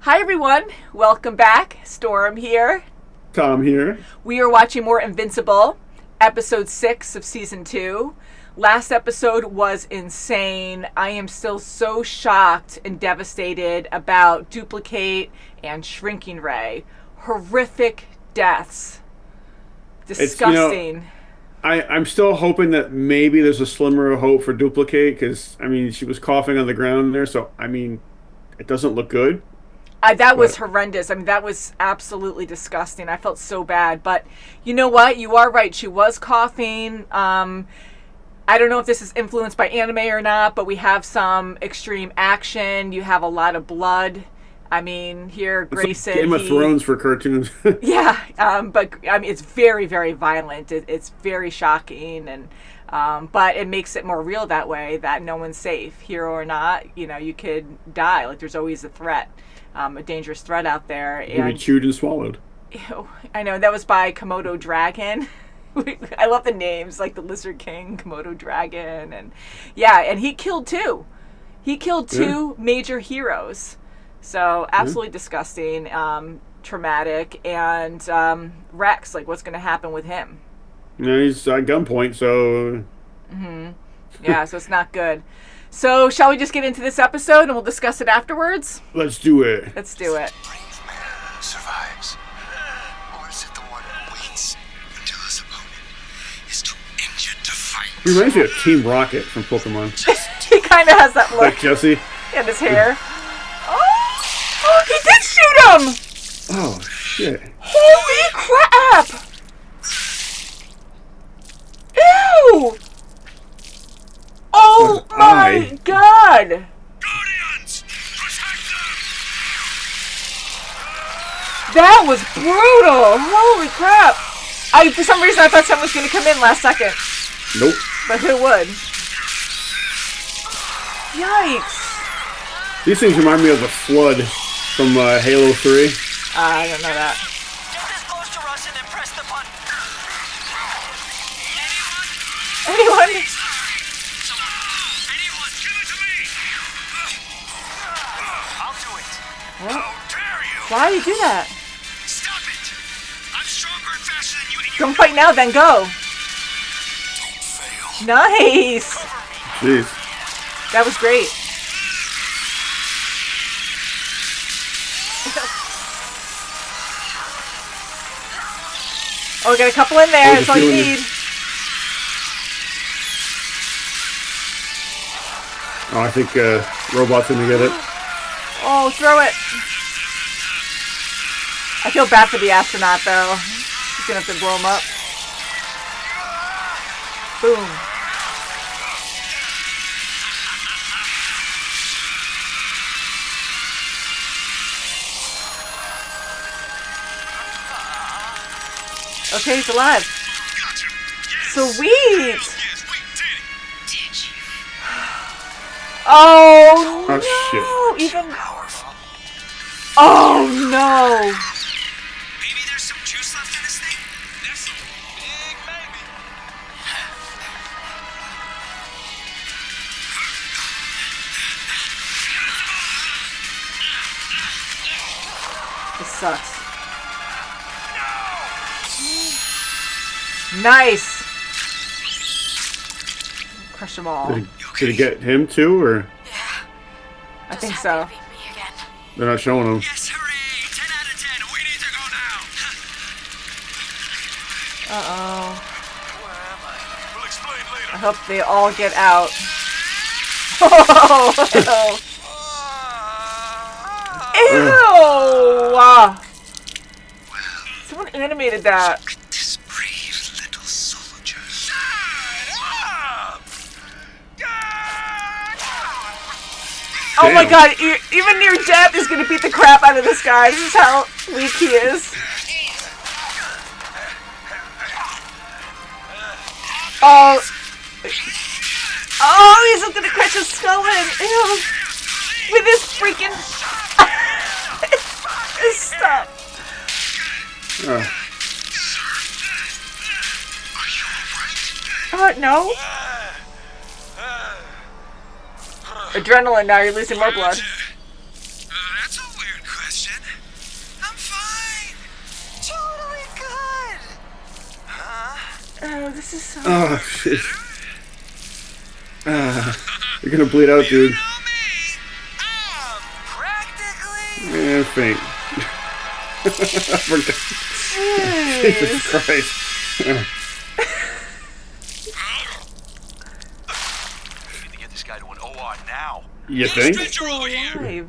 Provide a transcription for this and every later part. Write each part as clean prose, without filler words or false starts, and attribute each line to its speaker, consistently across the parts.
Speaker 1: Hi everyone, welcome back. Storm here.
Speaker 2: Tom here.
Speaker 1: We are watching more Invincible, episode 6 of season 2. Last episode was insane. I am still so shocked and devastated about Dupli-Kate and Shrinking Ray. Horrific deaths. Disgusting.
Speaker 2: I'm still hoping that maybe there's a slimmer of hope for Dupli-Kate because, she was coughing on the ground there, so, it doesn't look good.
Speaker 1: That was horrendous. That was absolutely disgusting. I felt so bad. But you know what? You are right. She was coughing. I don't know if this is influenced by anime or not, but we have some extreme action. You have a lot of blood. Here Grayson.
Speaker 2: It's like Game of Thrones for cartoons.
Speaker 1: Yeah, but it's very, very violent. It's very shocking, and but it makes it more real that way. That no one's safe, hero or not. You could die. Like there's always a threat. A dangerous threat out there.
Speaker 2: And be chewed and swallowed.
Speaker 1: Ew, I know, that was by Komodo Dragon. I love the names, like the Lizard King, Komodo Dragon, and he killed two. He killed two major heroes. So absolutely disgusting, traumatic, and Rex, like what's going to happen with him?
Speaker 2: He's at gunpoint, so...
Speaker 1: Yeah, so it's not good. So, shall we just get into this episode and we'll discuss it afterwards?
Speaker 2: Let's do it.
Speaker 1: Let's do it.
Speaker 3: Brave man survives. Or is it the one who waits until his opponent is too injured to fight?
Speaker 2: He reminds me of Team Rocket from Pokemon.
Speaker 1: He kind of has that look.
Speaker 2: Like Jesse.
Speaker 1: And his hair. Oh, he did shoot him!
Speaker 2: Oh, shit.
Speaker 1: Holy crap! Ew! Oh my god!
Speaker 3: Guardians, protect them!
Speaker 1: That was brutal! Holy crap! For some reason I thought someone was going to come in last second.
Speaker 2: Nope.
Speaker 1: But who would? Yikes.
Speaker 2: These things remind me of the Flood from Halo 3.
Speaker 1: I don't know that.
Speaker 4: Get this close to Russ and then press the button.
Speaker 1: Anyone?
Speaker 3: Anyone, give it to me!
Speaker 4: I'll do it.
Speaker 1: What?
Speaker 3: How dare you!
Speaker 1: Why do you do that?
Speaker 3: Stop it! I'm stronger and faster than you, and
Speaker 1: Don't fight now, then go.
Speaker 3: don't fail.
Speaker 1: Nice.
Speaker 2: Jeez.
Speaker 1: That was great. Oh, we got a couple in there. That's all you need.
Speaker 2: Oh, I think Robot's gonna get it.
Speaker 1: Oh, throw it. I feel bad for the astronaut, though. He's gonna have to blow him up. Boom. Okay, he's alive.
Speaker 3: Gotcha. Yes.
Speaker 1: Sweet.
Speaker 3: Yes, we did it.
Speaker 4: Did you?
Speaker 1: Oh,
Speaker 2: Oh,
Speaker 1: no. Even.
Speaker 3: Powerful.
Speaker 1: Oh, no.
Speaker 3: Maybe there's some juice left in this thing? That's a big maybe.
Speaker 1: This sucks. Nice. Crush them all.
Speaker 2: Did he get him too, or
Speaker 4: Yeah.
Speaker 1: I think so.
Speaker 4: Beat me again.
Speaker 2: they're not showing him?
Speaker 3: Yes, hooray! 10 out of 10. We need to go now.
Speaker 1: Uh-oh.
Speaker 3: Where am I? We'll explain later.
Speaker 1: I hope they all get out. Oh, ew! Someone animated that.
Speaker 3: This brave little soldier. Shut up!
Speaker 1: Oh my
Speaker 2: Damn.
Speaker 1: god, even near death is gonna beat the crap out of this guy. This is how weak he is. Oh. Oh, he's just gonna crush his skull in. Ew. With his freaking... Stop. No. Adrenaline, now you're losing more blood.
Speaker 3: That's a weird question. question. I'm fine. Totally good. Huh?
Speaker 1: Oh, this is so.
Speaker 2: Oh, shit. You're gonna bleed out,
Speaker 3: You
Speaker 2: dude.
Speaker 3: know me. I'm practically.
Speaker 2: Man, faint. I forgot. Jesus Christ.
Speaker 4: We need to get this guy to an OR now.
Speaker 2: You think?
Speaker 3: Stranger over here.
Speaker 1: Alive.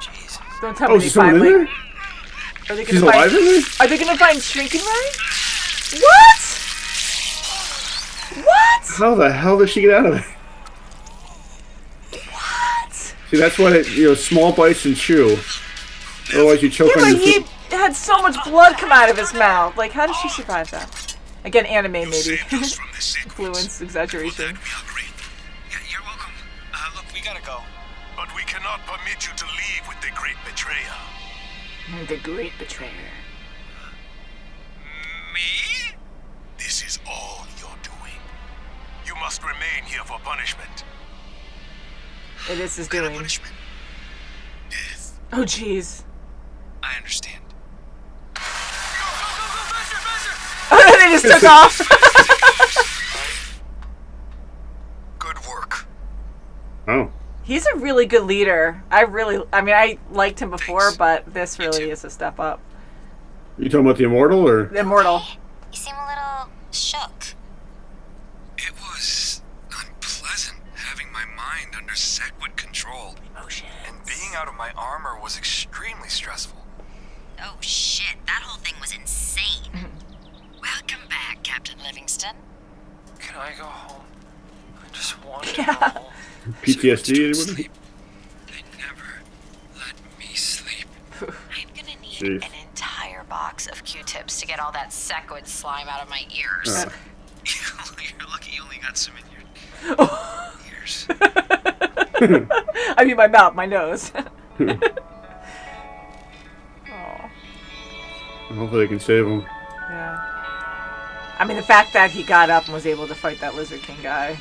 Speaker 4: Jesus.
Speaker 1: Don't tell
Speaker 2: Oh,
Speaker 1: me
Speaker 2: is
Speaker 1: they
Speaker 2: someone in
Speaker 1: find,
Speaker 2: there?
Speaker 1: like, are they
Speaker 2: She's
Speaker 1: gonna
Speaker 2: alive
Speaker 1: find?
Speaker 2: in there?
Speaker 1: Are they gonna find Shrinking Ray? What? What?
Speaker 2: How the hell did she get out of there?
Speaker 1: What?
Speaker 2: See, that's why, small bites and chew. Otherwise, you choke
Speaker 1: Yeah,
Speaker 2: on
Speaker 1: but
Speaker 2: your
Speaker 1: he had so much blood come out of his mouth. Like, how did she survive that? Again, anime maybe.
Speaker 3: Saved us from this
Speaker 1: Influence, exaggeration.
Speaker 3: We are great.
Speaker 4: Yeah, you're welcome. Look, we gotta go.
Speaker 3: But we cannot permit you to leave with the great betrayer.
Speaker 1: The great betrayer.
Speaker 3: Me? This is all you're doing. You must remain here for punishment.
Speaker 1: It is his
Speaker 3: What kind of
Speaker 1: doing.
Speaker 3: punishment? Death.
Speaker 1: Oh, jeez.
Speaker 4: I understand.
Speaker 1: Oh, they just took off.
Speaker 3: Good work.
Speaker 2: Oh.
Speaker 1: He's a really good leader. I liked him before, but this really is a step up.
Speaker 2: You talking about the Immortal, or?
Speaker 1: The Immortal.
Speaker 5: You seem a little shook.
Speaker 3: It was unpleasant having my mind under Sequid control.
Speaker 4: And being out of my armor was extremely stressful.
Speaker 5: Oh shit, that whole thing was insane. Welcome back, Captain Livingston.
Speaker 4: Can I go home? I just want to go home.
Speaker 2: PTSD, anybody?
Speaker 3: Sleep. They never let me sleep.
Speaker 5: I'm gonna need
Speaker 2: Jeez.
Speaker 5: an entire box of Q-tips to get all that Sequid slime out of my ears.
Speaker 3: You're lucky you only got some in your ears.
Speaker 1: I mean, my mouth, my nose. Oh,
Speaker 2: Hopefully they can save him.
Speaker 1: yeah. I mean, the fact that he got up and was able to fight that Lizard King guy.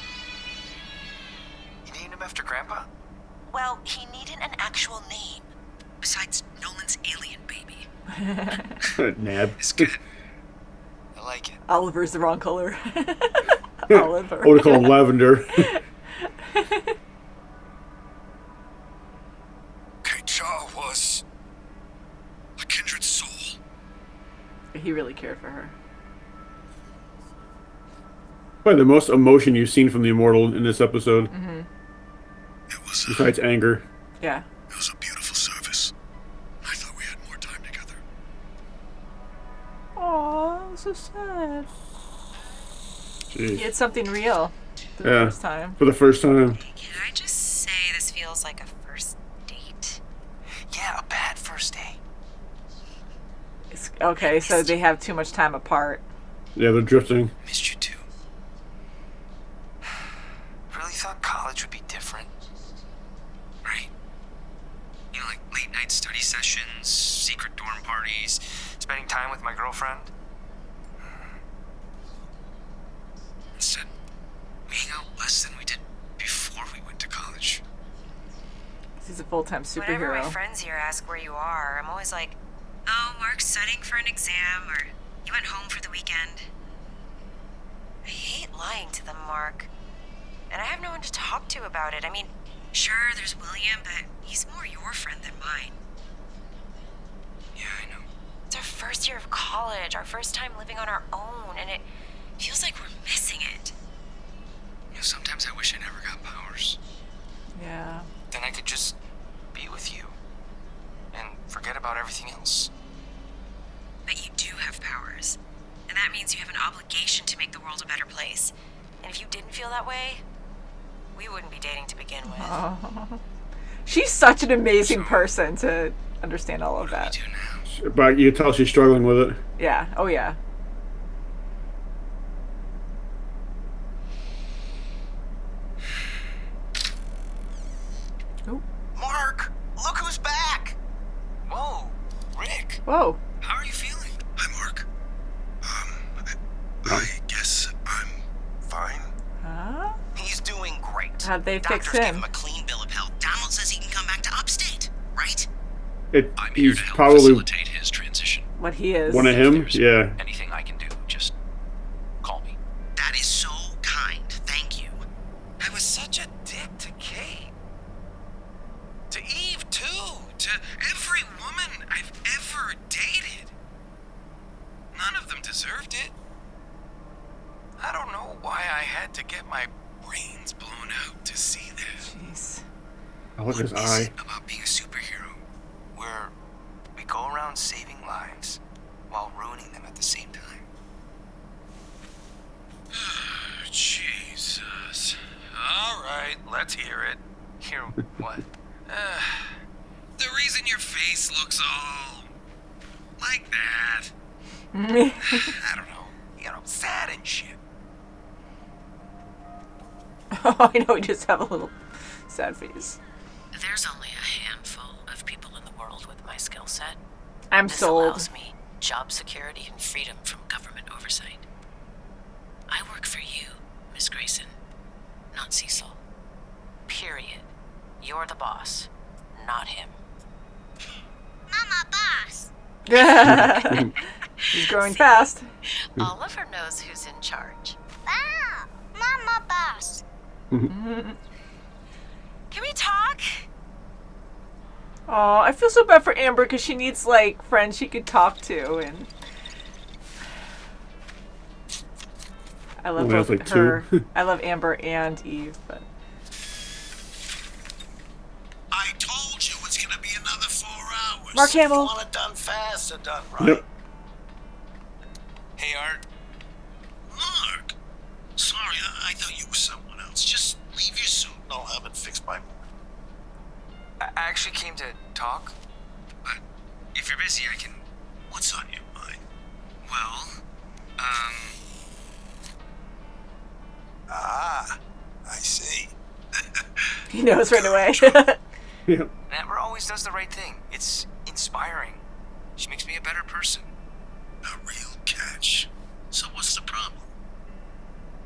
Speaker 4: You named him after Grandpa?
Speaker 5: Well, he needed an actual name. Besides Nolan's alien baby.
Speaker 2: Nab.
Speaker 3: It's good.
Speaker 4: I like it.
Speaker 1: Oliver's the wrong color. Oliver.
Speaker 2: Oh, they call him Lavender.
Speaker 3: Kate-Cha was a kindred soul.
Speaker 1: He really cared for her.
Speaker 2: Probably the most emotion you've seen from the Immortal in this episode,
Speaker 3: It was
Speaker 2: besides anger.
Speaker 1: Yeah.
Speaker 3: It was a beautiful service. I thought we had more time together.
Speaker 1: Aw, so sad. He
Speaker 2: Jeez.
Speaker 1: had something real for the
Speaker 2: Yeah.
Speaker 1: first time.
Speaker 2: For the first time.
Speaker 5: Can I just say this feels like a first date?
Speaker 4: Yeah, a bad first date.
Speaker 1: Okay, so they have too much time apart.
Speaker 2: Yeah, they're drifting.
Speaker 4: Missed you too. Really thought college would be different.
Speaker 6: Right. Like late night study sessions, secret dorm parties.
Speaker 4: Spending time with my girlfriend.
Speaker 6: Instead, we hang out less than we did before we went to college.
Speaker 1: He's a full-time
Speaker 5: Whenever my
Speaker 1: superhero.
Speaker 5: friends here ask where you are, I'm always like, oh, Mark's studying for an exam, or he went home for the weekend. I hate lying to them, Mark. And I have no one to talk to about it. I mean, sure, there's William, but he's more your friend than mine.
Speaker 6: Yeah, I know.
Speaker 5: It's our first year of college, our first time living on our own, and it feels like we're missing it.
Speaker 6: Sometimes I wish I never got powers.
Speaker 1: Yeah.
Speaker 4: Then I could just be with you. And forget about everything else.
Speaker 5: But you do have powers. And that means you have an obligation to make the world a better place. And if you didn't feel that way, we wouldn't be dating to begin with.
Speaker 1: Oh. She's such an amazing person to understand all of
Speaker 6: What
Speaker 1: that.
Speaker 6: do we do now?
Speaker 2: But you can tell she's struggling with it.
Speaker 1: Yeah. Oh, yeah. Ooh.
Speaker 4: Mark! Look who's back! Whoa, Rick.
Speaker 1: Whoa.
Speaker 6: How are you feeling?
Speaker 3: Hi, Mark. I guess I'm fine.
Speaker 1: Huh?
Speaker 5: out.
Speaker 1: How'd they fix
Speaker 5: Doctors gave
Speaker 1: him?
Speaker 5: him a clean bill of health. Donald says he can come back to upstate, right?
Speaker 6: I'm here
Speaker 2: He's
Speaker 6: to help
Speaker 2: probably
Speaker 6: facilitate his transition.
Speaker 1: What he is.
Speaker 2: one of him.
Speaker 6: There's
Speaker 2: Yeah.
Speaker 6: anything I can do, just call me.
Speaker 5: That is so kind. Thank you.
Speaker 3: I was such a dick to Kate. To Eve, too. To every woman I've ever dated. None of them deserved it. I don't know why I had to get my brains blown out to see this.
Speaker 1: Jeez.
Speaker 2: Oh, look at his
Speaker 3: What is
Speaker 2: eye.
Speaker 3: it about being a superhero where we go around saving lives while ruining them at the same time? Jesus. All right, let's hear it.
Speaker 4: Hear what?
Speaker 3: The reason your face looks all like that. I don't know. You know, sad and shit.
Speaker 1: Oh, I know, we just have a little sad face.
Speaker 7: There's only a handful of people in the world with my skill set.
Speaker 1: I'm
Speaker 7: This
Speaker 1: sold.
Speaker 7: allows me job security and freedom from government oversight. I work for you, Miss Grayson, not Cecil. Period. You're the boss, not him.
Speaker 5: Mama boss.
Speaker 1: He's growing fast.
Speaker 7: Oliver knows who's in charge.
Speaker 5: Ah, Mama boss. Can we talk?
Speaker 1: Oh, I feel so bad for Amber because she needs like friends she could talk to, and I love
Speaker 2: Only has,
Speaker 1: both
Speaker 2: like,
Speaker 1: her.
Speaker 2: two.
Speaker 1: I love Amber and Eve, but
Speaker 3: I told you it's gonna be another 4 hours.
Speaker 1: Mark Hamill.
Speaker 3: You want it done fast or done right?
Speaker 2: Yep.
Speaker 3: Hey, Art. Mark. Sorry, I thought you were someone else. Just leave your suit and I'll have it fixed by morning.
Speaker 4: I actually came to talk.
Speaker 3: But if you're busy, I can... What's on your mind?
Speaker 4: Well,
Speaker 3: Ah, I see.
Speaker 1: he knows right away.
Speaker 2: Yep.
Speaker 4: Amber always does the right thing. It's inspiring. She makes me a better person.
Speaker 3: A real catch. So what's the problem?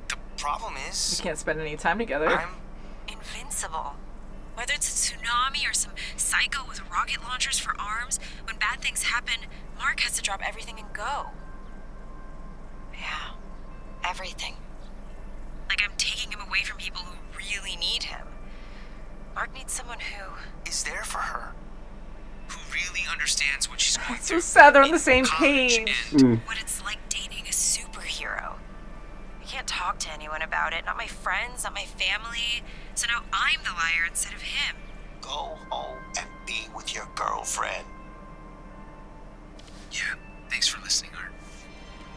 Speaker 4: The problem
Speaker 1: We
Speaker 4: is,
Speaker 1: can't spend any time together.
Speaker 4: I'm
Speaker 5: Invincible. Whether it's a tsunami or some psycho with rocket launchers for arms, when bad things happen, Mark has to drop everything and go.
Speaker 7: Yeah, everything.
Speaker 5: Like I'm taking him away from people who really need him. Mark needs someone who...
Speaker 4: is there for her, who really understands what she's going
Speaker 1: It's
Speaker 4: through.
Speaker 1: so sad they're on the
Speaker 4: in
Speaker 1: same
Speaker 4: college
Speaker 1: page.
Speaker 4: and
Speaker 5: what it's like dating a superhero. I can't talk to anyone about it. Not my friends, not my family. So now I'm the liar instead of him.
Speaker 3: Go home and be with your girlfriend.
Speaker 4: Yeah, thanks for listening, Art.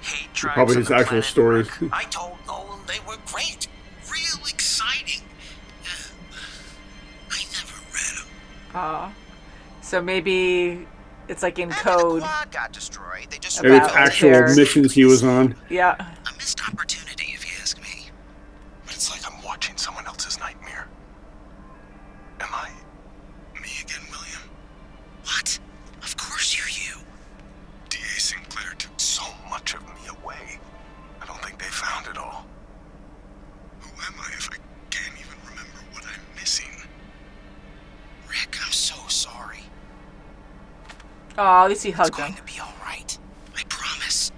Speaker 4: Hate drives
Speaker 2: Probably
Speaker 4: on
Speaker 2: his
Speaker 4: the
Speaker 2: actual
Speaker 4: planet
Speaker 2: stories.
Speaker 4: Mark.
Speaker 3: I told Nolan they were great. Real exciting. I never read them.
Speaker 1: Aw. So maybe it's like in
Speaker 3: After
Speaker 1: code.
Speaker 3: the quad got destroyed, they just
Speaker 2: Maybe it's
Speaker 1: About
Speaker 2: actual
Speaker 1: their-
Speaker 2: missions he was on.
Speaker 1: Yeah.
Speaker 3: a missed opportunity, if you ask me. But it's like I'm watching someone else's nightmare. Am I me again, William? What? Of course you're you. D.A. Sinclair took so much of me away. I don't think they found it all. Who am I if I can't even remember what I'm missing? Rick, I'm so sorry.
Speaker 1: Oh, at least he
Speaker 3: It's
Speaker 1: hugged
Speaker 3: going
Speaker 1: him.
Speaker 3: to be all right. I promise.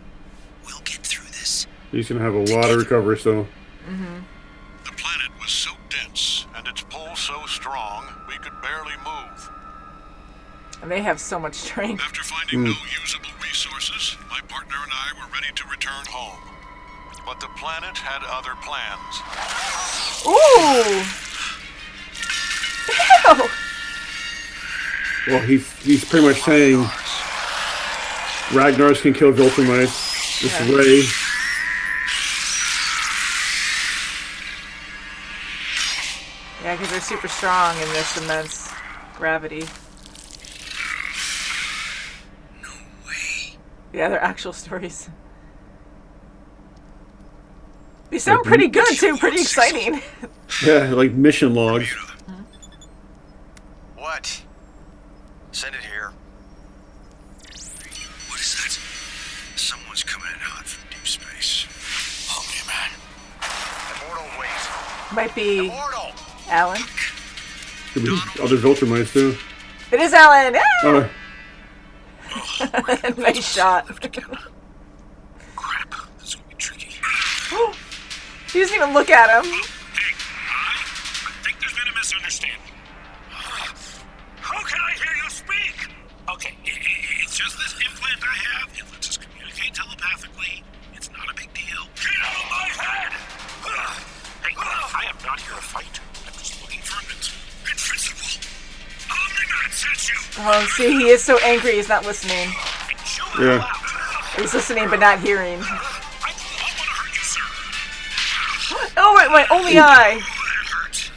Speaker 3: We'll get through this.
Speaker 2: He's gonna have a lot of recovery still.
Speaker 8: The planet was so dense and its pull so strong, we could barely move.
Speaker 1: And they have so much strength.
Speaker 8: After finding no usable resources, my partner and I were ready to return home. But the planet had other plans.
Speaker 1: Ooh! Ew!
Speaker 2: Well, he's pretty much saying Ragnar's can kill Viltrumites. This
Speaker 1: Yeah.
Speaker 2: Ray.
Speaker 1: Yeah, because they're super strong in this immense gravity.
Speaker 3: No way.
Speaker 1: Yeah, they're actual stories. They sound pretty good too, pretty exciting.
Speaker 2: Yeah, like mission logs.
Speaker 3: What? Send it here. What is that? Someone's coming in hot from deep space. Omni-Man. Immortal, wait.
Speaker 1: Might be
Speaker 3: Immortal!
Speaker 1: Alan?
Speaker 2: Could be other Viltrumites, too.
Speaker 1: It is Alan! Ah!
Speaker 8: Oh,
Speaker 1: Nice shot.
Speaker 8: crap. This is gonna be tricky.
Speaker 1: He doesn't even look at him.
Speaker 8: Hey, I think there's been a misunderstanding. How can I hear you speak? Okay, it's just this implant I have. It lets us communicate telepathically. It's not a big deal. Get out of my head! Hey, I am not here to fight. I'm just looking for Invincible. Omni-Man sent you!
Speaker 1: Oh, see, he is so angry he's not listening.
Speaker 2: Yeah.
Speaker 1: He's listening but not hearing.
Speaker 8: I want to hurt you, sir.
Speaker 1: Oh, my only eye.
Speaker 8: Oh, that hurts.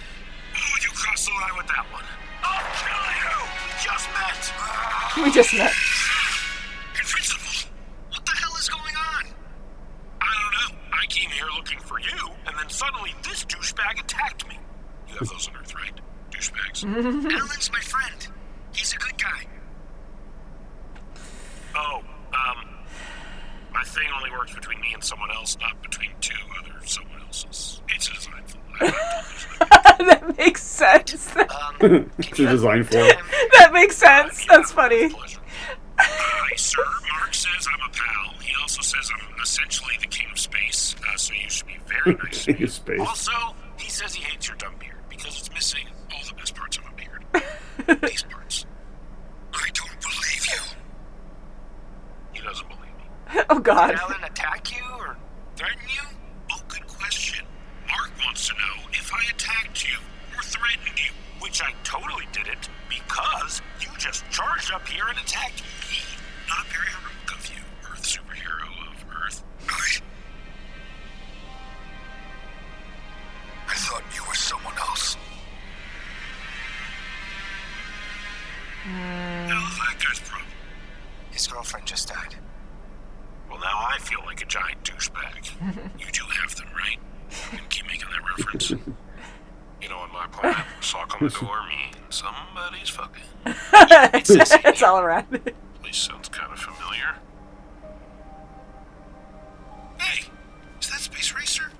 Speaker 8: Oh, you crossed the line with that one. I'll kill you! We just met.
Speaker 1: We just met.
Speaker 8: Invincible! What the hell is going on? I don't know. I came here looking for you, and then suddenly this douchebag attacked me. You have those on Earth, right? Douchebags.
Speaker 6: Alan's my friend. He's a good guy.
Speaker 8: Oh, my thing only works between me and someone else, not between two other someone else's. It's a design flaw.
Speaker 1: That makes sense.
Speaker 2: It's a design for it.
Speaker 1: That makes sense. That's funny.
Speaker 8: Pleasure. Hi, sir. Mark says I'm a pal. He also says I'm essentially the king of space, so you should be very nice to
Speaker 2: King
Speaker 8: me.
Speaker 2: of space.
Speaker 8: Also, he says he hates your dumb beard because it's missing all the best parts of a beard. These parts. I don't believe you. He doesn't believe me.
Speaker 1: Oh, God.
Speaker 4: Did Alan attack you or threaten you?
Speaker 8: Oh, good question. Mark wants to know if I attacked you or threatened you, which I totally didn't because you just charged up here and attacked me. Not very heroic of you, Earth superhero of Earth.
Speaker 3: I thought you were someone else.
Speaker 8: How's that guy's problem?
Speaker 4: His girlfriend just died.
Speaker 8: Well, now I feel like a giant douchebag. You do have them, right? And keep making that reference. You know, on my planet, sock on the door means somebody's fucking.
Speaker 1: It's all around.
Speaker 8: Place sounds kind of familiar. Hey, is that Space Racer?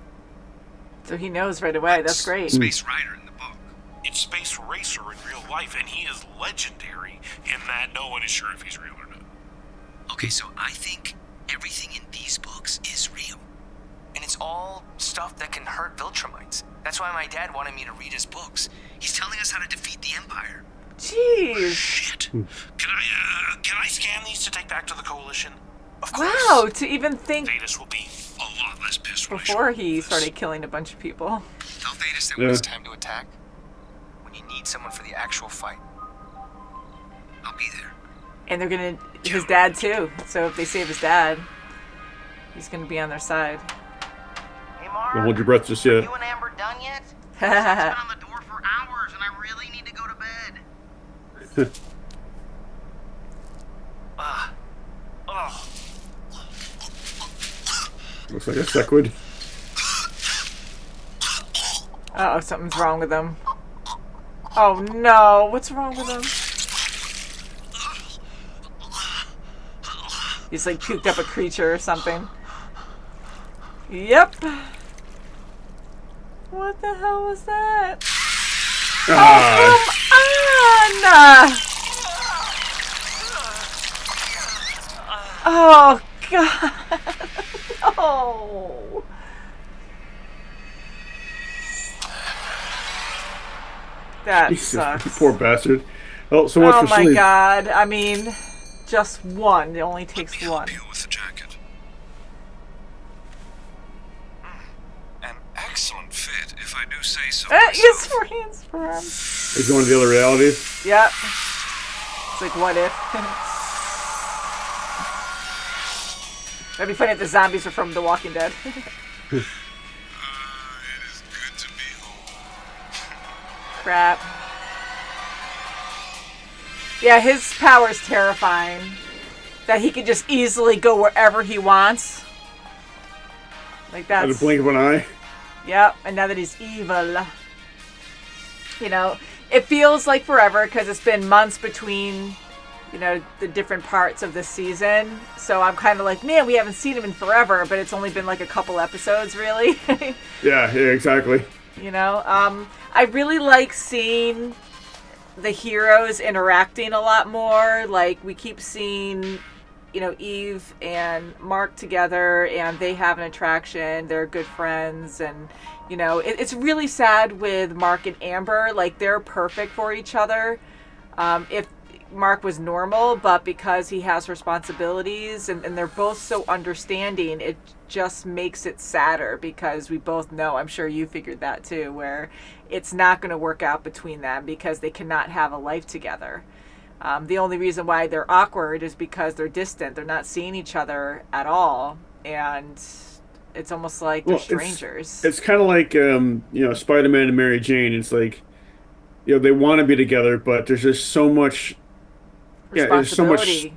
Speaker 1: So he knows right away. That's great.
Speaker 6: Space Rider in the book.
Speaker 8: It's Space Racer in real life, and he is legendary in that no one is sure if he's real or not.
Speaker 6: Okay, so I think everything in these books is real.
Speaker 4: And it's all stuff that can hurt Viltrumites. That's why my dad wanted me to read his books.
Speaker 6: He's telling us how to defeat the Empire.
Speaker 1: Jeez.
Speaker 8: Shit. Can I scan these to take back to the Coalition?
Speaker 4: Of course.
Speaker 1: Wow, to even think
Speaker 8: Thetis will be a lot less pissed when I show
Speaker 1: before
Speaker 8: her
Speaker 1: he
Speaker 8: this.
Speaker 1: started killing a bunch of people.
Speaker 6: Tell Thetis that
Speaker 2: Yeah.
Speaker 4: It's time to attack. When you need someone for the actual fight.
Speaker 6: I'll be there.
Speaker 1: And they're gonna, his dad too. So if they save his dad, he's gonna be on their side.
Speaker 9: Hey, Mark.
Speaker 2: Don't hold your breath just yet.
Speaker 9: You and Amber done yet? It's been on the door for hours, and I really need to go to bed.
Speaker 2: Looks like a sequid.
Speaker 1: Uh-oh, something's wrong with him. Oh no, what's wrong with him? He's like puked up a creature or something. Yep. What the hell was that?
Speaker 2: Ah,
Speaker 1: Oh, God. Oh. That
Speaker 2: Jesus,
Speaker 1: sucks.
Speaker 2: poor bastard. Oh, so much
Speaker 1: Oh
Speaker 2: for
Speaker 1: my
Speaker 2: sleep.
Speaker 1: God. I mean, just one. It only takes one.
Speaker 3: Help you with the jacket.
Speaker 6: An excellent fit, if I do say so
Speaker 1: Yes,
Speaker 6: myself.
Speaker 1: for hands for him.
Speaker 2: He's going to the other realities.
Speaker 1: Yep. It's like, what if? That'd be funny if the zombies were from The Walking Dead.
Speaker 3: It is good to be home.
Speaker 1: Crap. Yeah, his power's terrifying. That he can just easily go wherever he wants. Like
Speaker 2: At a
Speaker 1: that's...
Speaker 2: blink of an eye.
Speaker 1: Yep, and now that he's evil. You know, it feels like forever because it's been months between, you know, the different parts of this season. So I'm kind of like, man, we haven't seen him in forever, but it's only been like a couple episodes, really.
Speaker 2: Yeah, exactly.
Speaker 1: You know, I really like seeing the heroes interacting a lot more. Like, we keep seeing, you know, Eve and Mark together, and they have an attraction. They're good friends, and, you know, it's really sad with Mark and Amber. Like, they're perfect for each other. If Mark was normal, but because he has responsibilities and they're both so understanding, it just makes it sadder, because we both know, I'm sure you figured that too, where it's not going to work out between them because they cannot have a life together. The only reason why they're awkward is because they're distant. They're not seeing each other at all, and it's almost like they're strangers.
Speaker 2: It's kind of like you know, Spider-Man and Mary Jane. It's like, you know, they want to be together, but there's just so much. Yeah, there's so much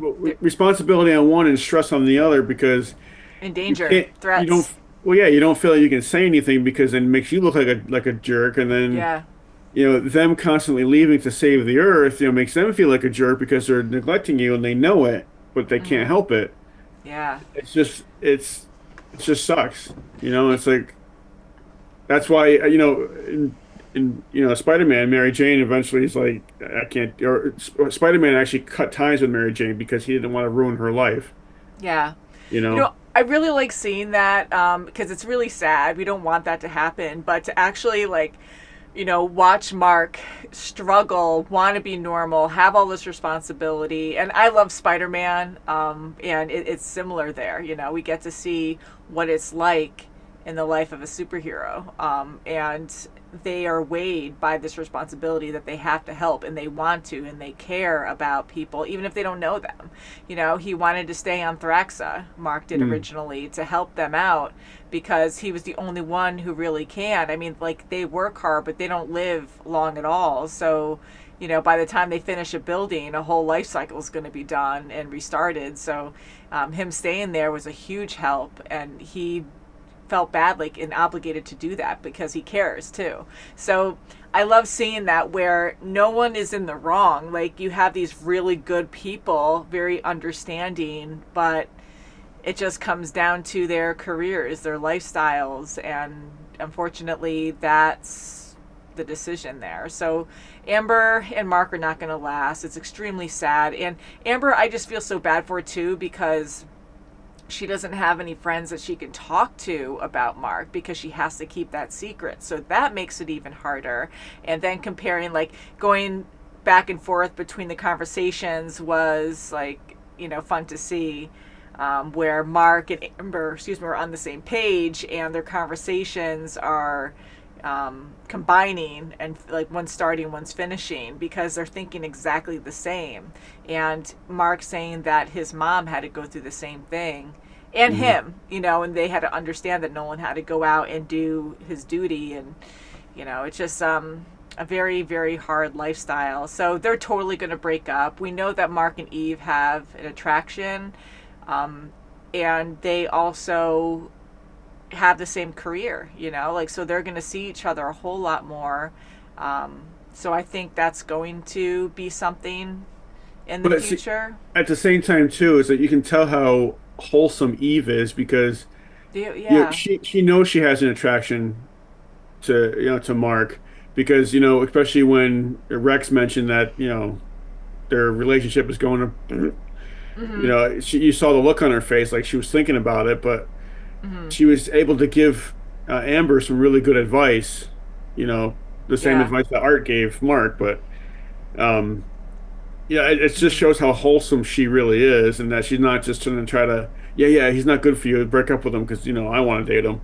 Speaker 2: responsibility on one and stress on the other, because
Speaker 1: in danger, threats.
Speaker 2: You don't. Well, yeah, you don't feel like you can say anything because it makes you look like a jerk, and then you know, them constantly leaving to save the earth, you know, makes them feel like a jerk because they're neglecting you and they know it, but they can't help it.
Speaker 1: Yeah,
Speaker 2: it's just sucks, you know. It's like, that's why, you know, in you know, Spider-Man, Mary Jane eventually is like, I can't, or Spider-Man actually cut ties with Mary Jane because he didn't want to ruin her life.
Speaker 1: Yeah.
Speaker 2: You know,
Speaker 1: I really like seeing that, because it's really sad. We don't want that to happen, but to actually, like, you know, watch Mark struggle, want to be normal, have all this responsibility. And I love Spider-Man, and it's similar there. You know, we get to see what it's like in the life of a superhero, and they are weighed by this responsibility that they have to help, and they want to, and they care about people even if they don't know them. You know, he wanted to stay on Thraxa, Mark did originally, to help them out, because he was the only one who really can. I mean, like, they work hard, but they don't live long at all. So, you know, by the time they finish a building, a whole life cycle is going to be done and restarted. So him staying there was a huge help, and he felt bad, like, and obligated to do that because he cares too. So I love seeing that, where no one is in the wrong. Like, you have these really good people, very understanding, but it just comes down to their careers, their lifestyles, and unfortunately that's the decision there. So Amber and Mark are not going to last. It's extremely sad. And Amber, I just feel so bad for too, because she doesn't have any friends that she can talk to about Mark, because she has to keep that secret. So that makes it even harder. And then comparing, like, going back and forth between the conversations was, like, you know, fun to see, where Mark and Amber, were on the same page, and their conversations are combining, and, like, one's starting, one's finishing, because they're thinking exactly the same. And Mark saying that his mom had to go through the same thing, and him, you know, and they had to understand that Nolan had to go out and do his duty. And, you know, it's just a very, very hard lifestyle. So they're totally going to break up. We know that Mark and Eve have an attraction, and they also have the same career, you know, like, so they're going to see each other a whole lot more. So I think that's going to be something in the future.
Speaker 2: At the same time too, is that you can tell how wholesome Eve is, because you know, she knows she has an attraction to, you know, to Mark, because, you know, especially when Rex mentioned that, you know, their relationship is going to, you know, you saw the look on her face, like she was thinking about it, but she was able to give Amber some really good advice, you know, the same advice that Art gave Mark. But yeah, it just shows how wholesome she really is, and that she's not just going to try to, he's not good for you, break up with him because, you know, I want to date him.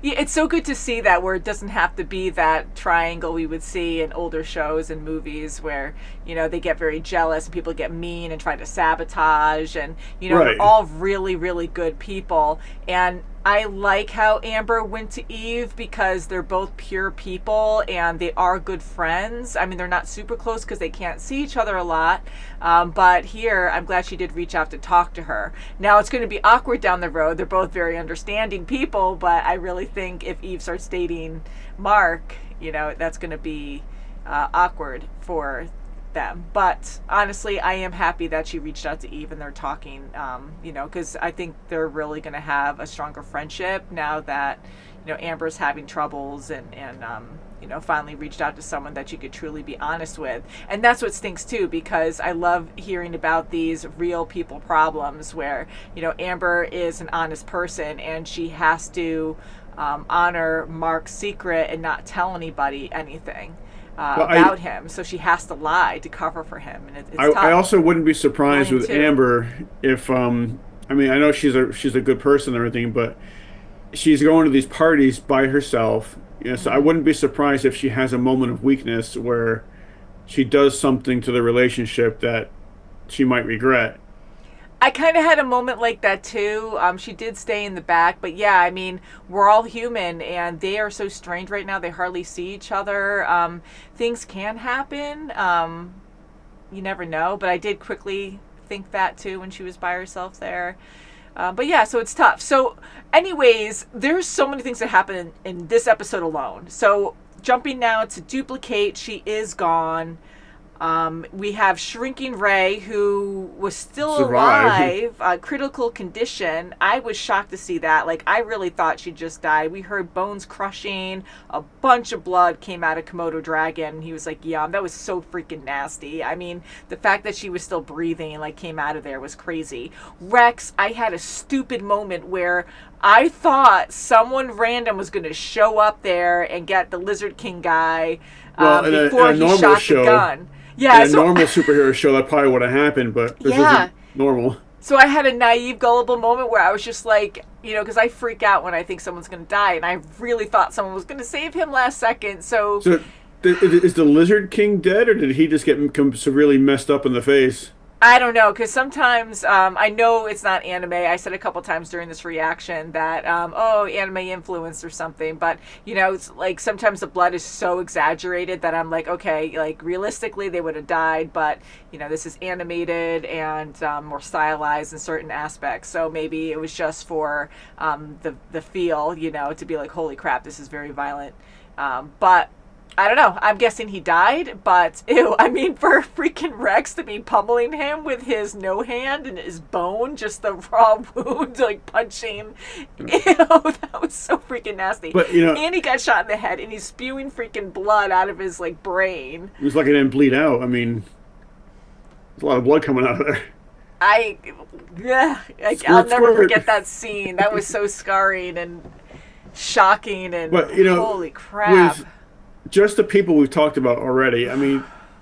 Speaker 1: Yeah, it's so good to see that, where it doesn't have to be that triangle we would see in older shows and movies where, you know, they get very jealous and people get mean and try to sabotage, and, you know, they're all really, really good people. And I like how Amber went to Eve, because they're both pure people and they are good friends. I mean, they're not super close because they can't see each other a lot. But here, I'm glad she did reach out to talk to her. Now, it's going to be awkward down the road. They're both very understanding people, but I really think if Eve starts dating Mark, you know, that's going to be awkward for them. But honestly, I am happy that she reached out to Eve and they're talking, you know, because I think they're really going to have a stronger friendship now that, you Amber's having troubles and finally reached out to someone that you could truly be honest with. And that's what stinks too, because I love hearing about these real people problems where, Amber is an honest person and she has to honor Mark's secret and not tell anybody anything about him. So she has to lie to cover for him. And it's tough.
Speaker 2: I also wouldn't be surprised with Amber if, I know she's a good person and everything, but she's going to these parties by herself. So I wouldn't be surprised if she has a moment of weakness where she does something to the relationship that she might regret.
Speaker 1: I kind of had a moment like that too. She did stay in the back, but yeah, we're all human and they are so strained right now. They hardly see each other. Things can happen. You never know, but I did quickly think that too when she was by herself there. But yeah, so it's tough. So anyways, there's so many things that happen in this episode alone. So jumping now to Dupli-Kate, she is gone. We have Shrinking Ray, who was still alive, critical condition. I was shocked to see that. I really thought she just died. We heard bones crushing. A bunch of blood came out of Komodo Dragon. And he was like, yeah, that was so freaking nasty. The fact that she was still breathing and came out of there was crazy. Rex, I had a stupid moment where I thought someone random was going to show up there and get the Lizard King guy before he shot the gun. Yeah,
Speaker 2: in a normal superhero show, that probably would have happened, but this isn't normal.
Speaker 1: So I had a naive, gullible moment where I was just like, because I freak out when I think someone's going to die, and I really thought someone was going to save him last second. So
Speaker 2: is the Lizard King dead, or did he just get severely messed up in the face?
Speaker 1: I don't know, because sometimes, I know it's not anime. I said a couple times during this reaction that, anime influence or something. But, it's sometimes the blood is so exaggerated that I'm like, okay, realistically they would have died. But, this is animated and more stylized in certain aspects. So maybe it was just for the feel, to be like, holy crap, this is very violent. But I don't know. I'm guessing he died, but ew. For freaking Rex to be pummeling him with his no hand and his bone, just the raw wound, punching. Ew, that was so freaking nasty.
Speaker 2: But,
Speaker 1: and he got shot in the head, and he's spewing freaking blood out of his brain.
Speaker 2: It was like it didn't bleed out. There's a lot of blood coming out of there.
Speaker 1: I'll never forget that scene. That was so scarring and shocking, and holy crap.
Speaker 2: Just the people we've talked about already.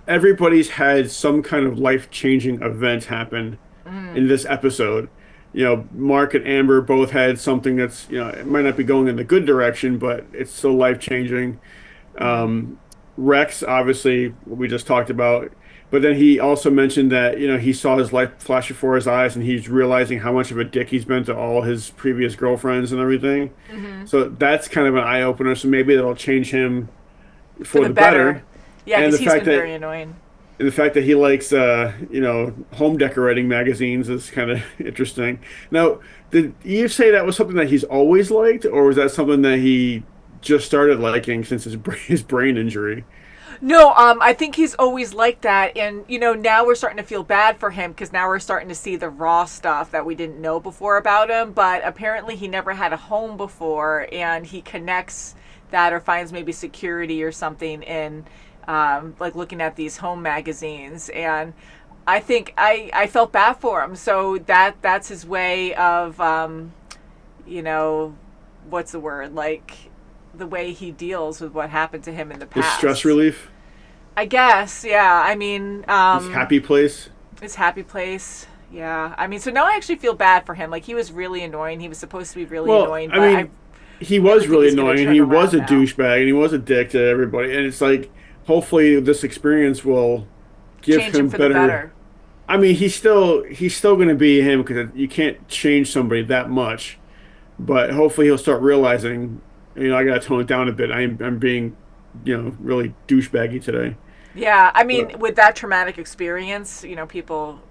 Speaker 2: Everybody's had some kind of life-changing event happen in this episode. Mark and Amber both had something that's, it might not be going in the good direction, but it's still life-changing. Rex, obviously, what we just talked about. But then he also mentioned that, he saw his life flash before his eyes and he's realizing how much of a dick he's been to all his previous girlfriends and everything. So that's kind of an eye-opener. So maybe that'll change him for the better.
Speaker 1: Yeah, because he's been very annoying.
Speaker 2: And the fact that he likes, home decorating magazines is kind of interesting. Now, did you say that was something that he's always liked, or was that something that he just started liking since his brain injury?
Speaker 1: No, I think he's always liked that. And, now we're starting to feel bad for him because now we're starting to see the raw stuff that we didn't know before about him. But apparently he never had a home before, and he connects that or finds maybe security or something in looking at these home magazines. And I think I felt bad for him. So that's his way of what's the word, the way he deals with what happened to him in the past.
Speaker 2: His stress relief,
Speaker 1: I guess. Yeah,
Speaker 2: his happy place.
Speaker 1: Yeah, so now I actually feel bad for him. He was really annoying. He was supposed to be really annoying, but
Speaker 2: he was really annoying, and he was a douchebag, and he was a dick to everybody. And it's hopefully this experience will give him better. He's still going to be him because you can't change somebody that much. But hopefully he'll start realizing, I got to tone it down a bit. I'm being, really douchebaggy today.
Speaker 1: Yeah, with that traumatic experience, people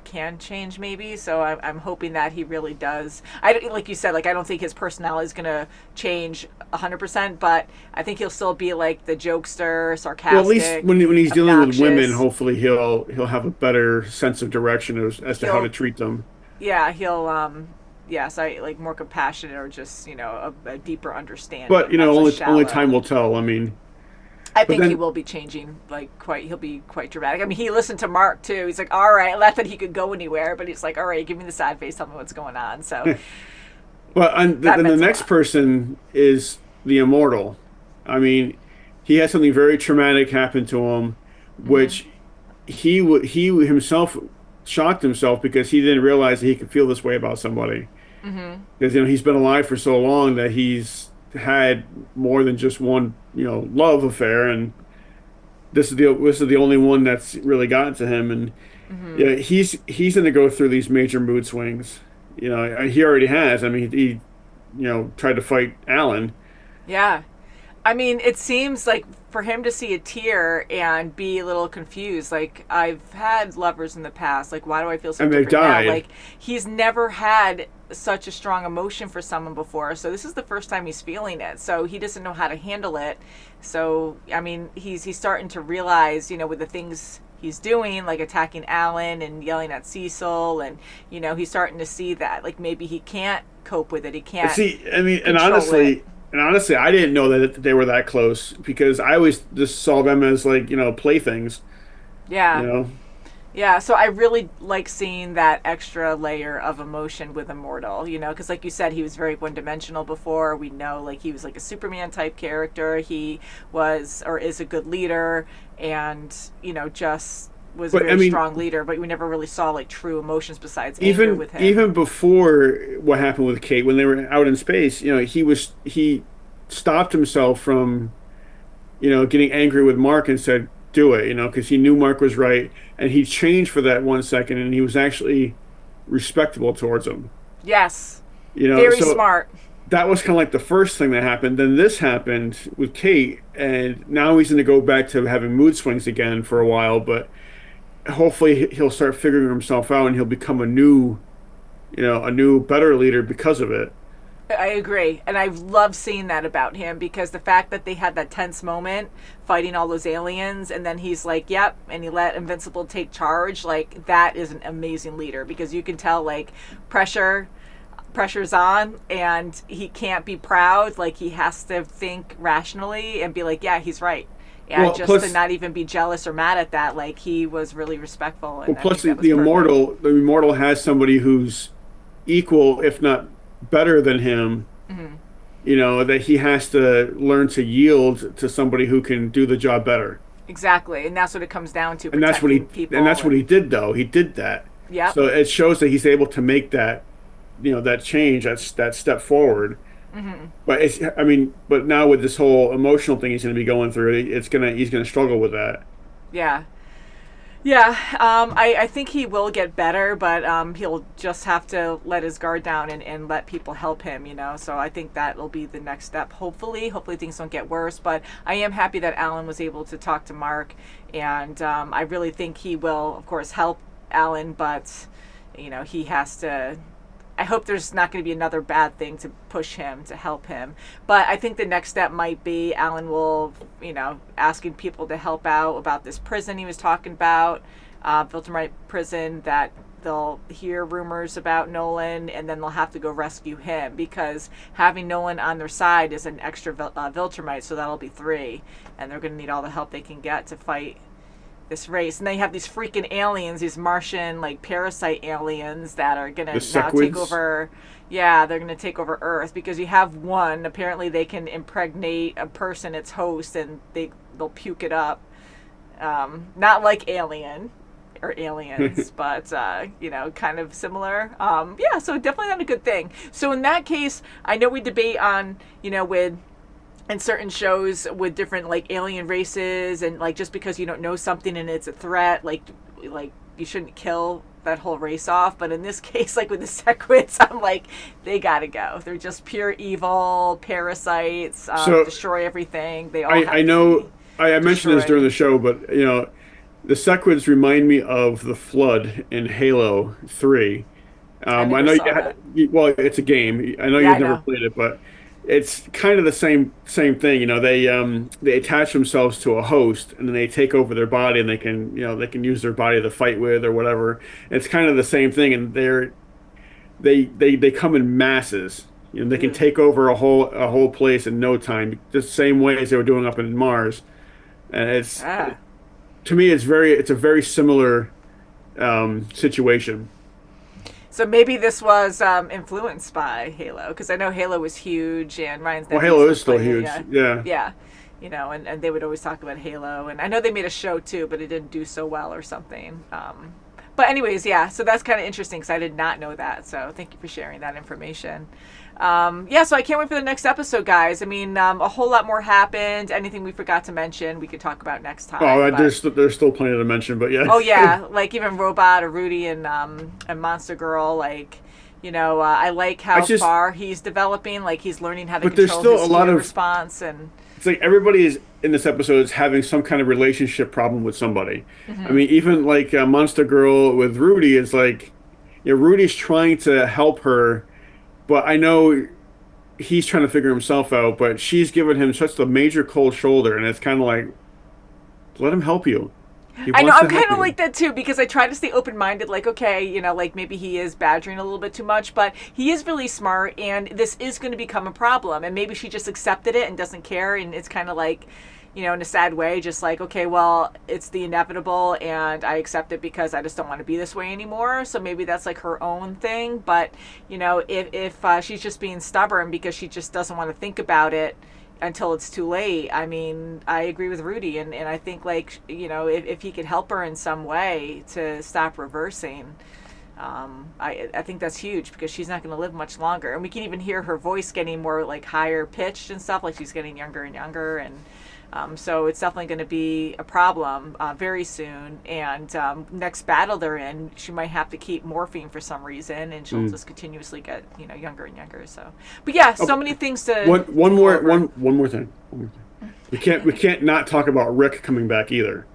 Speaker 1: can change maybe. So I'm hoping that he really does. Like you said, I don't think his personality is going to change 100%, but I think he'll still be the jokester, sarcastic. Well, at least
Speaker 2: when he's dealing with women, hopefully he'll have a better sense of direction as to how to treat them.
Speaker 1: Yeah, he'll yes, I like more compassionate or just a deeper understanding.
Speaker 2: But
Speaker 1: not so
Speaker 2: only
Speaker 1: shallow.
Speaker 2: time will tell. I mean,
Speaker 1: I think he will be changing, he'll be quite dramatic. I mean, he listened to Mark too. He's like, all right, not that he could go anywhere, but he's like, all right, give me the sad face, tell me what's going on. So,
Speaker 2: but then the next person is the Immortal. I mean, he had something very traumatic happen to him, which he himself shocked himself because he didn't realize that he could feel this way about somebody. Because he's been alive for so long that he's had more than just one love affair, and this is the only one that's really gotten to him. And he's going to go through these major mood swings. He already has. I mean, he tried to fight Alan.
Speaker 1: Yeah. I mean, it seems like for him to see a tear and be a little confused, like I've had lovers in the past, like why do I feel so different now? Like he's never had such a strong emotion for someone before, so this is the first time he's feeling it, so he doesn't know how to handle it. So I mean, he's starting to realize, with the things he's doing, like attacking Alan and yelling at Cecil, and he's starting to see that like maybe he can't cope with it, he can't
Speaker 2: and honestly, I didn't know that they were that close because I always just saw them as like, playthings.
Speaker 1: Yeah. Yeah, so I really like seeing that extra layer of emotion with Immortal, because like you said, he was very one-dimensional before. We know like he was like a Superman type character. He was or is a good leader and, just was a very strong leader, but we never really saw like true emotions besides anger with him.
Speaker 2: Even before what happened with Kate, when they were out in space, he stopped himself from, getting angry with Mark and said, do it, because he knew Mark was right, and he changed for that 1 second, and he was actually respectable towards him.
Speaker 1: Yes. Very smart.
Speaker 2: That was kind of like the first thing that happened. Then this happened with Kate, and now he's going to go back to having mood swings again for a while, but hopefully he'll start figuring himself out and he'll become a new better leader because of it.
Speaker 1: I agree, and I love seeing that about him because the fact that they had that tense moment fighting all those aliens, and then he's like, yep, and he let Invincible take charge, like that is an amazing leader because you can tell like pressure's on and he can't be proud, like he has to think rationally and be like, yeah, he's right. And plus, to not even be jealous or mad at that, like he was really respectful. And
Speaker 2: plus the Immortal has somebody who's equal, if not better than him. That he has to learn to yield to somebody who can do the job better.
Speaker 1: Exactly, and that's what it comes down to.
Speaker 2: And that's what he did, though. He did that.
Speaker 1: Yeah.
Speaker 2: So it shows that he's able to make that, that change, that step forward. But now with this whole emotional thing he's going to be going through, he's going to struggle with that.
Speaker 1: Yeah. I think he will get better, but he'll just have to let his guard down and let people help him, So I think that'll be the next step. Hopefully things don't get worse. But I am happy that Alan was able to talk to Mark, and I really think he will, of course, help Alan. But he has to. I hope there's not going to be another bad thing to push him, to help him. But I think the next step might be Alan will, asking people to help out about this prison he was talking about, Viltrumite prison, that they'll hear rumors about Nolan and then they'll have to go rescue him because having Nolan on their side is an extra Viltrumite, so that'll be 3. And they're going to need all the help they can get to fight this race. And they have these freaking aliens, these Martian like parasite aliens that are gonna now take over. Yeah, they're gonna take over Earth because you have one. Apparently, they can impregnate a person, its host, and they'll puke it up. Not like Alien or Aliens, but kind of similar. So definitely not a good thing. So in that case, I know we debate on with. And certain shows with different like alien races, and like just because you don't know something and it's a threat, like you shouldn't kill that whole race off. But in this case, like with the Sequids, I'm like, they gotta go. They're just pure evil parasites. Destroy everything. They all.
Speaker 2: I know. I mentioned this during the show, but the Sequids remind me of the Flood in Halo 3. I know it's a game. I know you've never played it, but. It's kind of the same thing, they attach themselves to a host and then they take over their body and they can use their body to fight with or whatever. It's kind of the same thing, and they come in masses. You know, they can take over a whole place in no time, the same way as they were doing up in Mars. And to me, it's a very similar situation.
Speaker 1: So maybe this was influenced by Halo, because I know Halo was huge, and Ryan's.
Speaker 2: Well, Halo is still huge. Yeah.
Speaker 1: Yeah. You know, and they would always talk about Halo, and I know they made a show too, but it didn't do so well or something. But anyways, yeah, so that's kind of interesting because I did not know that. So thank you for sharing that information. Yeah, so I can't wait for the next episode, guys. I mean, a whole lot more happened. Anything we forgot to mention, we could talk about next time.
Speaker 2: Oh, there's still plenty to mention, but yeah.
Speaker 1: Oh yeah, like even Robot or Rudy and Monster Girl, like. You know, I like how far he's developing. Like he's learning how to control his fear response, and
Speaker 2: it's like everybody is in this episode is having some kind of relationship problem with somebody. Mm-hmm. I mean, even like Monster Girl with Rudy is like, you know, Rudy's trying to help her, but I know he's trying to figure himself out. But she's given him such a major cold shoulder, and it's kind of like, let him help you.
Speaker 1: I know, I'm kind of like that too, because I try to stay open-minded, like, okay, you know, like maybe he is badgering a little bit too much, but he is really smart, and this is going to become a problem, and maybe she just accepted it and doesn't care, and it's kind of like, you know, in a sad way, just like, okay, well, it's the inevitable, and I accept it because I just don't want to be this way anymore, so maybe that's like her own thing, but, you know, if she's just being stubborn because she just doesn't want to think about it, until it's too late. I mean, I agree with Rudy, and I think, like, you know, if he could help her in some way to stop reversing, I think that's huge, because she's not going to live much longer. And we can even hear her voice getting more, like, higher pitched and stuff, like she's getting younger and younger, and so it's definitely going to be a problem very soon. And next battle they're in, she might have to keep morphine for some reason, and she'll just continuously get, you know, younger and younger. So, but yeah, so many things to.
Speaker 2: One more thing. We can't not talk about Rick coming back either.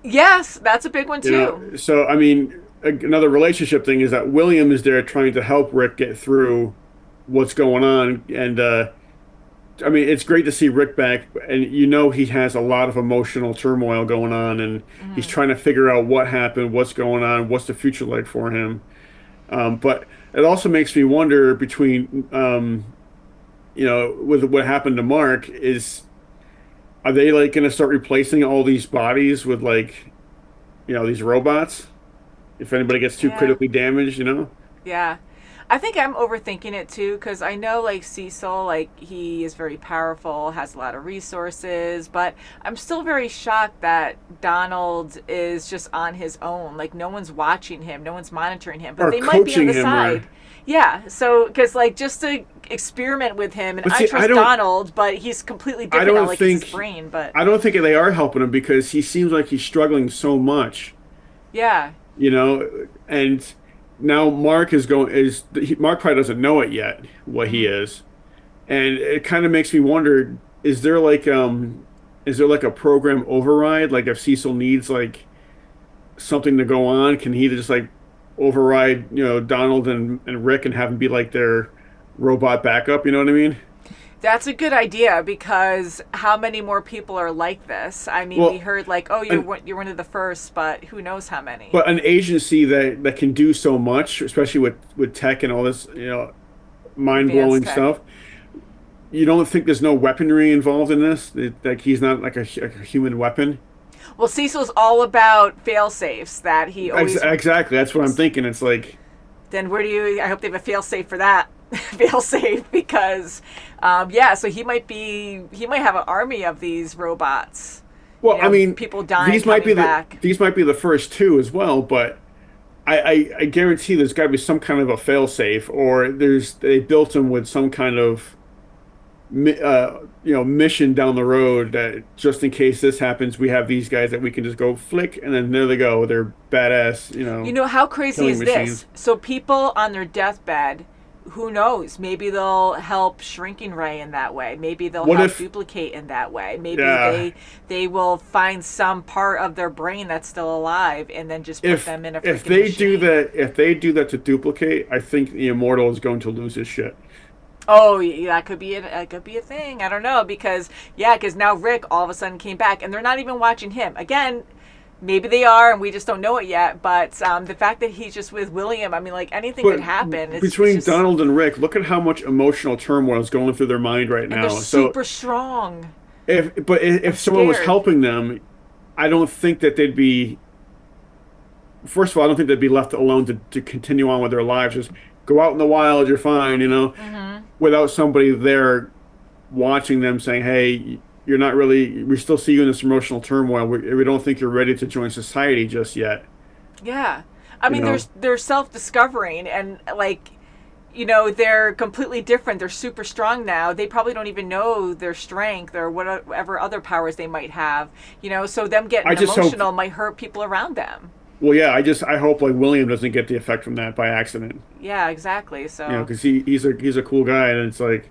Speaker 1: Yes, that's a big one too.
Speaker 2: You know, so I mean, another relationship thing is that William is there trying to help Rick get through what's going on, and I mean, it's great to see Rick back, and you know he has a lot of emotional turmoil going on, and he's trying to figure out what happened, what's going on, what's the future like for him. But it also makes me wonder between, you know, with what happened to Mark, are they like going to start replacing all these bodies with, like, you know, these robots? If anybody gets too critically damaged, you know?
Speaker 1: Yeah. I think I'm overthinking it too, because I know, like, Cecil, like, he is very powerful, has a lot of resources, but I'm still very shocked that Donald is just on his own. Like, no one's watching him, no one's monitoring him, but they might be on the side. Yeah, so, because, like, just to experiment with him, and I trust Donald, but he's completely different now, like, his brain, but...
Speaker 2: I don't think they are helping him, because he seems like he's struggling so much.
Speaker 1: Yeah.
Speaker 2: You know, and... Now Mark Mark probably doesn't know it yet, what he is, and it kind of makes me wonder: is there like a program override? Like, if Cecil needs, like, something to go on, can he just, like, override, you know, Donald and Rick and have him be like their robot backup? You know what I mean?
Speaker 1: That's a good idea, because how many more people are like this? I mean, we heard, like, oh, you're one of the first, but who knows how many?
Speaker 2: But an agency that can do so much, especially with tech and all this, you know, mind-blowing stuff, you don't think there's no weaponry involved in this? Like, he's not like a human weapon?
Speaker 1: Well, Cecil's all about fail-safes, that he always...
Speaker 2: Exactly, that's what I'm thinking. It's like...
Speaker 1: Then I hope they have a fail-safe for that. Fail-safe, because so he might have an army of these robots.
Speaker 2: Well,
Speaker 1: you know,
Speaker 2: I mean,
Speaker 1: people dying,
Speaker 2: these might be
Speaker 1: back.
Speaker 2: These might be the first two as well, but I guarantee there's got to be some kind of a fail-safe, or they built them with some kind of mission down the road, that just in case this happens, we have these guys that we can just go flick, and then there they go, they're badass. You know how crazy is
Speaker 1: this? So people on their deathbed, who knows? Maybe they'll help Shrinking Ray in that way. Maybe they'll help Dupli-Kate in that way. Maybe they will find some part of their brain that's still alive, and then just put them in a freaking machine.
Speaker 2: If they do that to Dupli-Kate, I think the Immortal is going to lose his shit.
Speaker 1: Oh, yeah, that could be a thing. I don't know, because now Rick all of a sudden came back, and they're not even watching him again. Maybe they are, and we just don't know it yet. But the fact that he's just with William, I mean, like, anything could happen.
Speaker 2: Between Donald and Rick, look at how much emotional turmoil is going through their mind right now.
Speaker 1: And they're super strong.
Speaker 2: If someone was helping them, I don't think that they'd be. First of all, I don't think they'd be left alone to continue on with their lives. Just go out in the wild, you're fine, without somebody there watching them saying, hey, you're not really, we still see you in this emotional turmoil. We don't think you're ready to join society just yet.
Speaker 1: Yeah. I mean, they're self-discovering, and, like, they're completely different. They're super strong now. They probably don't even know their strength or whatever other powers they might have. So them getting emotional might hurt people around them.
Speaker 2: Well, yeah, I hope, like, William doesn't get the effect from that by accident.
Speaker 1: Yeah, exactly. So
Speaker 2: because he's a cool guy, and it's like,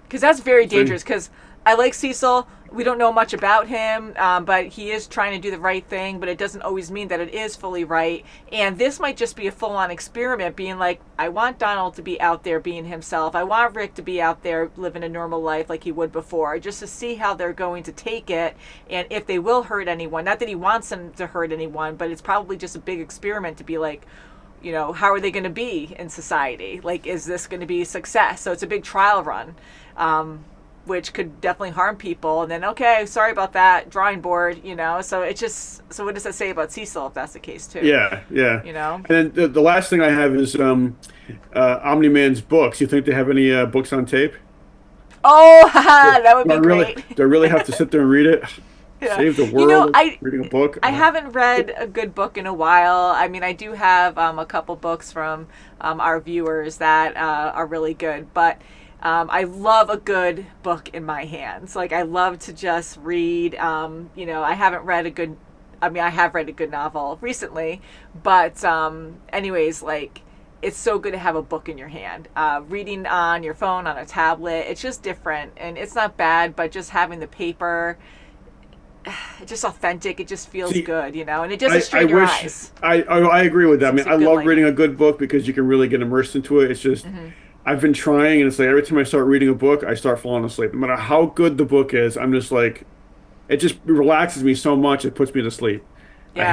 Speaker 1: because that's very dangerous. Because I like Cecil. We don't know much about him, but he is trying to do the right thing. But it doesn't always mean that it is fully right. And this might just be a full-on experiment, being like, I want Donald to be out there being himself. I want Rick to be out there living a normal life like he would before, just to see how they're going to take it and if they will hurt anyone. Not that he wants them to hurt anyone, but it's probably just a big experiment to be like, how are they going to be in society? Like, is this going to be a success? So it's a big trial run. Which could definitely harm people, and then, okay, sorry about that, drawing board, so it's just, so what does that say about Cecil if that's the case too?
Speaker 2: Yeah. And then the last thing I have is Omni-Man's books. You think they have any books on tape?
Speaker 1: Oh, that would be great.
Speaker 2: Do I really have to sit there and read it? Yeah. Save the world, reading a book?
Speaker 1: I haven't read a good book in a while. I mean, I do have a couple books from our viewers that are really good, but I love a good book in my hands. Like, I love to just read. I haven't read a good. I mean, I have read a good novel recently, but anyways, like, it's so good to have a book in your hand. Reading on your phone, on a tablet, it's just different, and it's not bad. But just having the paper, it's just authentic. It just feels good, and it doesn't strain your eyes.
Speaker 2: I agree with that. I mean, I love reading a good book because you can really get immersed into it. It's just. I've been trying, and it's like every time I start reading a book, I start falling asleep. No matter how good the book is, I'm just like, it just relaxes me so much, it puts me to sleep. Yeah.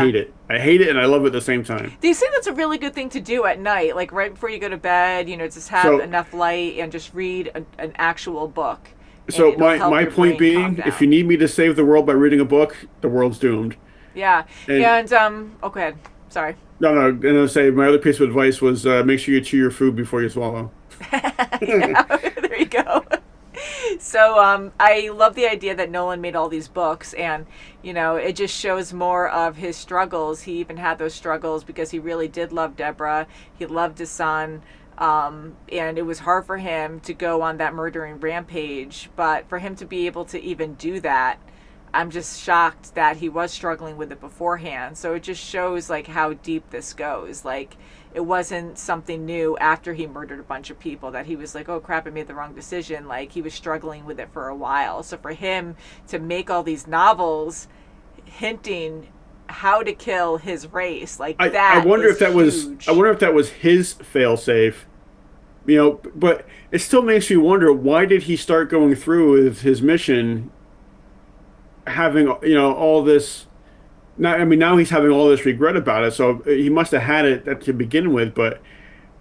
Speaker 2: I hate it, and I love it at the same time.
Speaker 1: Do you think that's a really good thing to do at night? Like, right before you go to bed, just have enough light and just read an actual book.
Speaker 2: So my point being, if you need me to save the world by reading a book, the world's doomed.
Speaker 1: Yeah. And go ahead. Sorry.
Speaker 2: No. And I'll say my other piece of advice was make sure you chew your food before you swallow.
Speaker 1: There you go. So I love the idea that Nolan made all these books, and it just shows more of his struggles. He even had those struggles because he really did love Deborah. He loved his son, and it was hard for him to go on that murdering rampage. But for him to be able to even do that, I'm just shocked that he was struggling with it beforehand. So it just shows, like, how deep this goes. Like, it wasn't something new after he murdered a bunch of people that he was like, oh crap, I made the wrong decision. Like, he was struggling with it for a while. So for him to make all these novels hinting how to kill his race, like, I wonder if that
Speaker 2: huge. I wonder if that was his failsafe. But it still makes you wonder, why did he start going through with his mission having all this. Now he's having all this regret about it, so he must have had it to begin with. But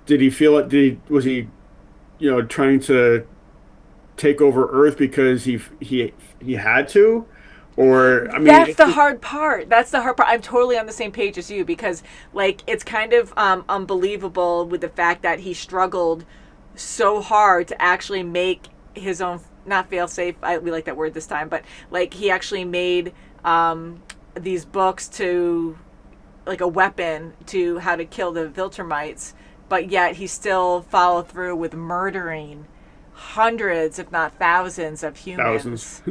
Speaker 2: did he feel it? Was he trying to take over Earth because he had to? Or
Speaker 1: that's the hard part. I'm totally on the same page as you, because, like, it's kind of unbelievable with the fact that he struggled so hard to actually make his own, not fail safe. We like that word this time, but, like, he actually made these books to, like, a weapon to how to kill the Viltrumites, but yet he still followed through with murdering hundreds, if not thousands, of humans.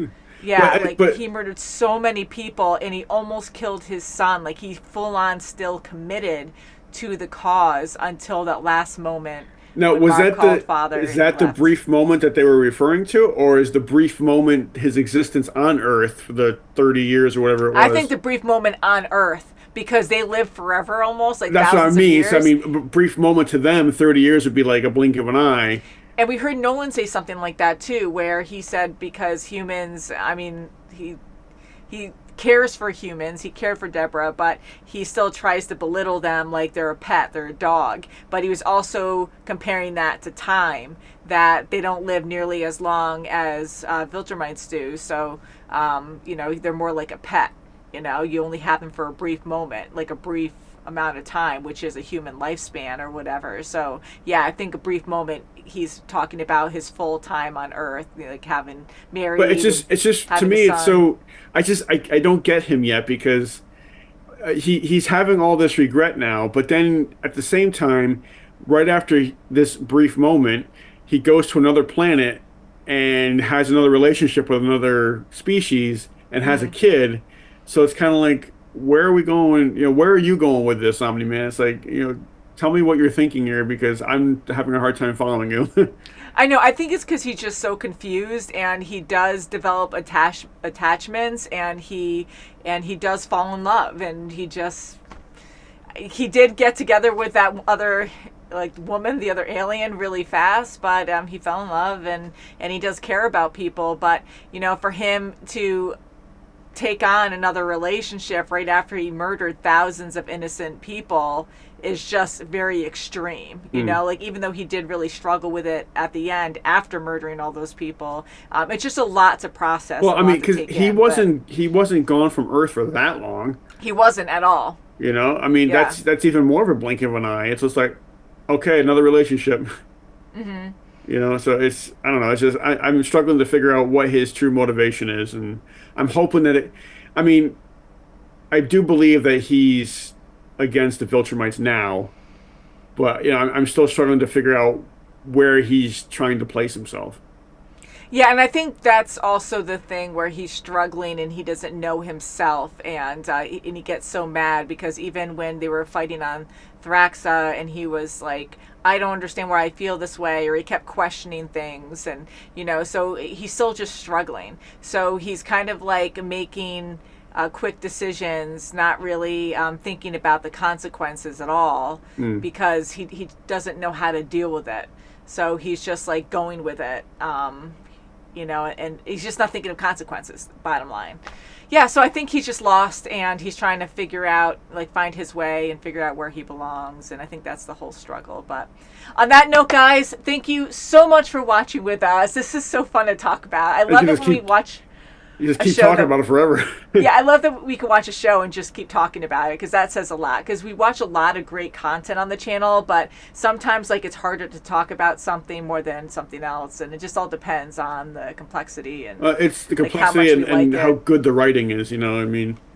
Speaker 1: Yeah, but he murdered so many people, and he almost killed his son. Like, he full on still committed to the cause until that last moment.
Speaker 2: Now, was that the brief moment that they were referring to, or is the brief moment his existence on Earth for the 30 years or whatever it was?
Speaker 1: I think the brief moment on Earth, because they live forever almost, like,
Speaker 2: that's what I mean.
Speaker 1: Years.
Speaker 2: So, a brief moment to them, 30 years would be like a blink of an eye.
Speaker 1: And we heard Nolan say something like that too, where he said because humans, he cares for humans. He cared for Deborah, but he still tries to belittle them like they're a pet, they're a dog. But he was also comparing that to time, that they don't live nearly as long as Viltrumites do. So, they're more like a pet. You only have them for a brief moment, like a brief amount of time, which is a human lifespan or whatever. So yeah, I think a brief moment, he's talking about his full time on Earth, like having married.
Speaker 2: But it's just to me, it's so I don't get him yet, because he's having all this regret now, but then at the same time, right after this brief moment, he goes to another planet and has another relationship with another species and has a kid. So it's kind of like, where are we going? Where are you going with this, Omni-Man? It's like, tell me what you're thinking here, because I'm having a hard time following you.
Speaker 1: I know. I think it's because he's just so confused, and he does develop attachments, and he does fall in love, and he did get together with that other woman, the other alien, really fast, but he fell in love, and he does care about people, but for him to take on another relationship right after he murdered thousands of innocent people is just very extreme. Even though he did really struggle with it at the end after murdering all those people, it's just a lot to process.
Speaker 2: Well, I mean, because he wasn't gone from Earth for that long.
Speaker 1: He wasn't at all.
Speaker 2: I mean, that's even more of a blink of an eye. It's just like, okay, another relationship. So it's, I don't know, it's just, I'm struggling to figure out what his true motivation is, and I'm hoping that I do believe that he's against the Viltrumites now, but I'm still struggling to figure out where he's trying to place himself.
Speaker 1: Yeah, and I think that's also the thing where he's struggling and he doesn't know himself, and he gets so mad because even when they were fighting on Thraxa and he was like, I don't understand why I feel this way, or he kept questioning things, and so he's still just struggling. So he's kind of like making quick decisions, not really thinking about the consequences at all, because he doesn't know how to deal with it. So he's just like going with it. And he's just not thinking of consequences, bottom line. Yeah, so I think he's just lost, and he's trying to figure out, find his way and figure out where he belongs, and I think that's the whole struggle. But on that note, guys, thank you so much for watching with us. This is so fun to talk about. I love it when we watch...
Speaker 2: You just keep talking about it forever.
Speaker 1: Yeah, I love that we can watch a show and just keep talking about it, because that says a lot. Because we watch a lot of great content on the channel, but sometimes it's harder to talk about something more than something else, and it just all depends on the complexity and
Speaker 2: it's the complexity and how good the writing is.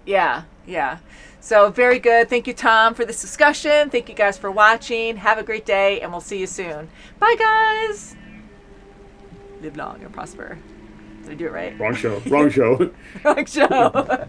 Speaker 1: Yeah. So very good. Thank you, Tom, for this discussion. Thank you guys for watching. Have a great day, and we'll see you soon. Bye, guys. Live long and prosper. Did I do it right?
Speaker 2: Wrong show. Wrong show.
Speaker 1: Wrong show.